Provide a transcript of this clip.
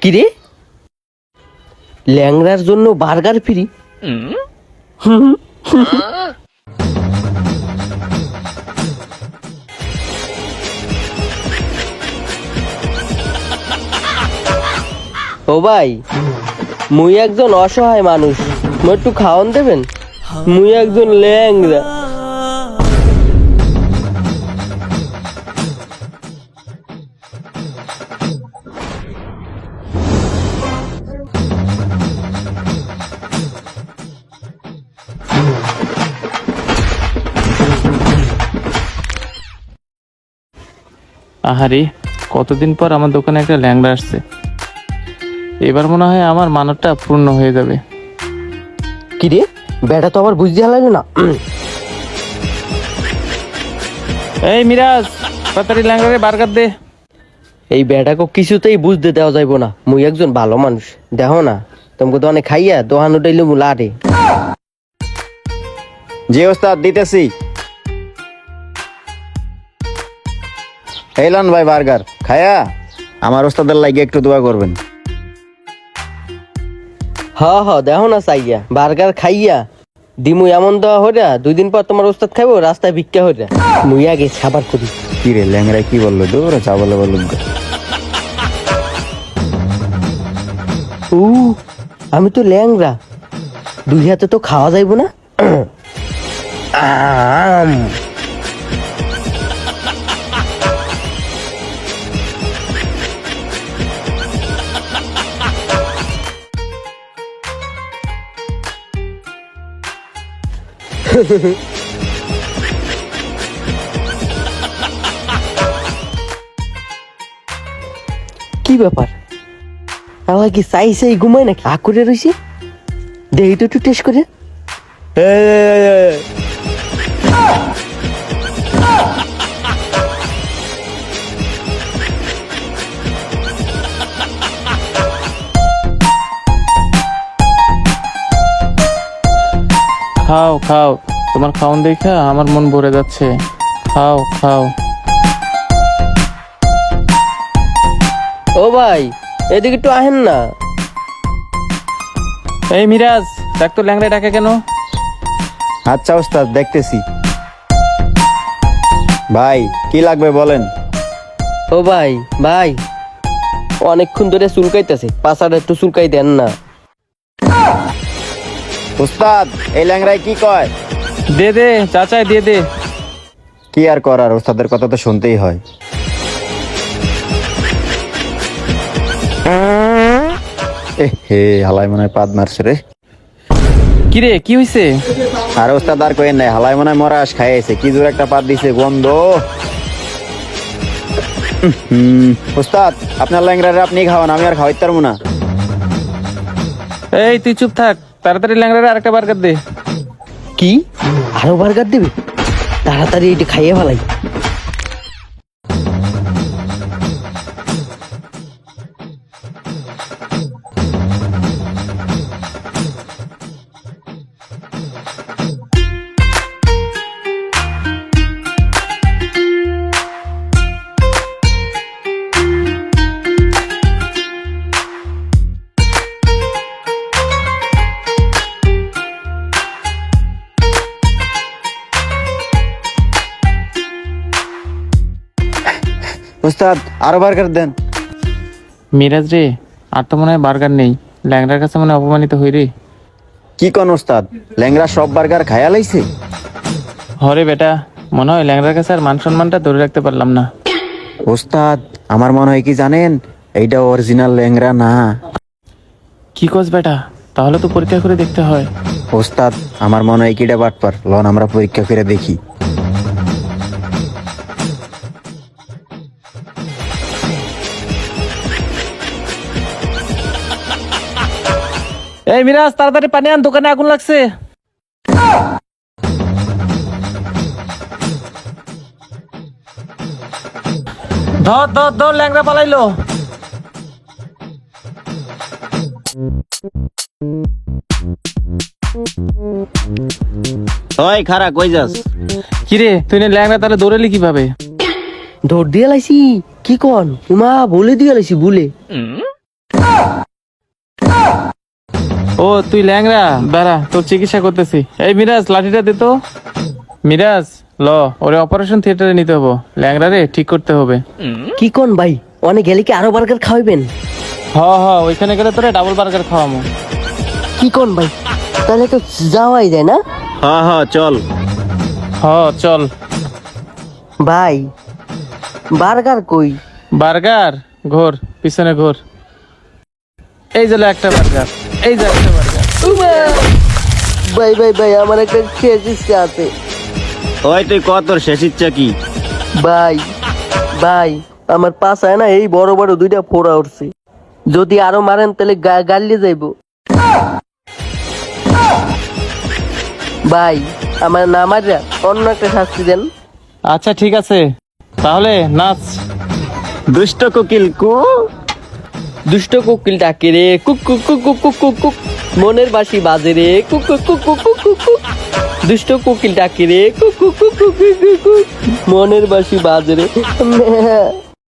কিরে, ল্যাংড়ার জন্য burger free? ও ভাই, মুই একজন অসহায় মানুষ, মুই একটু খাওয়ান দেবেন? মুই একজন ল্যাংড়া। আহারে, কতদিন পর আমার দোকানে একটা ল্যাংড়া আসছে। এবার মনে হয় আমার মানবটা পূর্ণ হয়ে যাবে। কিরে, বেটা তো আবার বুঝতে হারাইলো না। এই মিরাজ, তাড়াতাড়ি ল্যাংড়ারে বার্গার দে। এই বেটাকে কিছুতেই বুঝতে দেওয়া যাইব না, মুই একজন ভালো মানুষ। দেখো না, তোমাকে তো অনেক খাইয়া দোহান উঠাইলে মুলারে। জি ওস্তাদ, দিতেছি। এলান ভাই বার্গার খায়া আমার ওস্তাদের লাগে একটু দোয়া করবেন। দেখো না চাইয়া বার্গার খাইয়া দিমু এমন দেওয়া হইরা 2 দিন পর তোমার ওস্তাদ খাইবো রাস্তায় ভিক্ষা হইরা। মুই আগে সাবার করি। কি রে ল্যাংড়া কি বললো? দৌড়া চা বলে বলল। আমি তো ল্যাংড়া, 2 হাতে তো খাওয়া যাইব না। আম। কি ব্যাপার, আল্লাহ কি চাই ঘুমায় নাকি? আ করে রয়েছে, দেখি তো একটু টেস্ট করে। খাও খাও, তোমার খাওন দেখা আমার মন ভরে যাচ্ছে। খাও খাও। ও ভাই, এদিকে একটু আহেন না। এই মিরাজ, দেখ তো ল্যাংড়া ডাকে কেন? আচ্ছা ওস্তাদ, দেখতেছি। ভাই কি লাগবে বলেন। ও ভাই, অনেকক্ষণ ধরে চুলকাইতেছে, পাছাটা একটু চুলকাই দেন না। ওস্তাদ এই ল্যাংড়ায় কি কয়? দে দে চাচাই, দিয়ে দে। কি আর করার, ওস্তাদের কথা তো শুনতেই হয়। হে হালাই মনে হয় পাদ মারছে রে। কিরে, কি হইছে? আর ওস্তাদ আর কইেন নাই, হালাই মনে হয় মরাস খাইছে, কি জোর একটা পাদ দিছে, গন্ধ। ওস্তাদ আপনার ল্যাংড়ারে আপনি খাওয়ান, আমি আর খাওয়াইতে পারবো না। এই তুই চুপ থাক, তাড়াতাড়ি ল্যাংড়ারে আরেকটা বার্গার দে। কি, আরো বার্গার দেবে? তাড়াতাড়ি এটা খাইয়ে ফেলাই। ওস্তাদ আরো বার্গার দেন। মিরাজ রে, আর তো মনে হয় বার্গার নেই। ল্যাংড়ার কাছে মনে হয় অপমানিত হই রে। কি কোন ওস্তাদ, ল্যাংড়া সব বার্গার খায়া লাইছে? হরে বেটা, মনে হয় ল্যাংড়ার কাছে আর মান সম্মানটা ধরে রাখতে পারলাম না। ওস্তাদ আমার মনে হয় কি জানেন, এইটা অরিজিনাল ল্যাংড়া না। কি কস বেটা? তাহলে তো পরীক্ষা করে দেখতে হয়। ওস্তাদ আমার মনে হয় কিটা বাটপার, লন আমরা পরীক্ষা করে দেখি। এই মিরাজ, তাড়াতাড়ি পানি আন, দোকানে আগুন লাগছে। ধর ধর ধর, ল্যাংড়া পালাইলো। ওই খারা কই যাস? কিরে, তুই না ল্যাংড়া, তাহলে দৌড়ালি কিভাবে? দৌড় দিয়ে লাইছি। কি কন উমা, বলে দিয়ে লাইছি বলে। ও তুই ল্যাংরা, দাঁড়া তোর চিকিৎসা করতেছি। এই মিরাজ লাঠিটা দে তো। মিরাজ ল, ওরে অপারেশন থিয়েটারে নিতে হবে, ল্যাংরা রে ঠিক করতে হবে। কি কোন ভাই, অনেক গেলে কি আরো বার্গার খাওয়াবেন? হ হ, ওইখানে গেলে তোরে ডাবল বার্গার খাওয়ামু। কি কোন ভাই, তাহলে তো যাওয়াই যায় না? হ্যাঁ হ্যাঁ চল। হ চল। ভাই বার্গার কই? বার্গার ঘোর, পিছনে ঘোর। এই যে লো একটা বার্গার, এই যে একটা বার্গার। ভাই ভাই ভাই, আমার একটা শেষ ইচ্ছা আছে। ওই তুই কত তোর শেষ ইচ্ছা কি? ভাই ভাই, আমার পাশায় না এই বড় বড় দুইটা ফোড়া উঠছে, যদি আরো মারেন তাহলে গালিয়ে যাইব। ভাই আমার না মারিয়া অন্য একটা শাস্তি দেন। আচ্ছা ঠিক আছে, তাহলে নাচ। দুষ্ট কোকিল কু। দুষ্ট কোকিল ডাকে রে cook cook cook cook cook cook cook, মনের বাঁশি বাজে রে cook cook cook cook cook cook cook. দুষ্ট কোকিল ডাকে রে cook cook cook cook cook cook, মনের বাঁশি বাজে রে।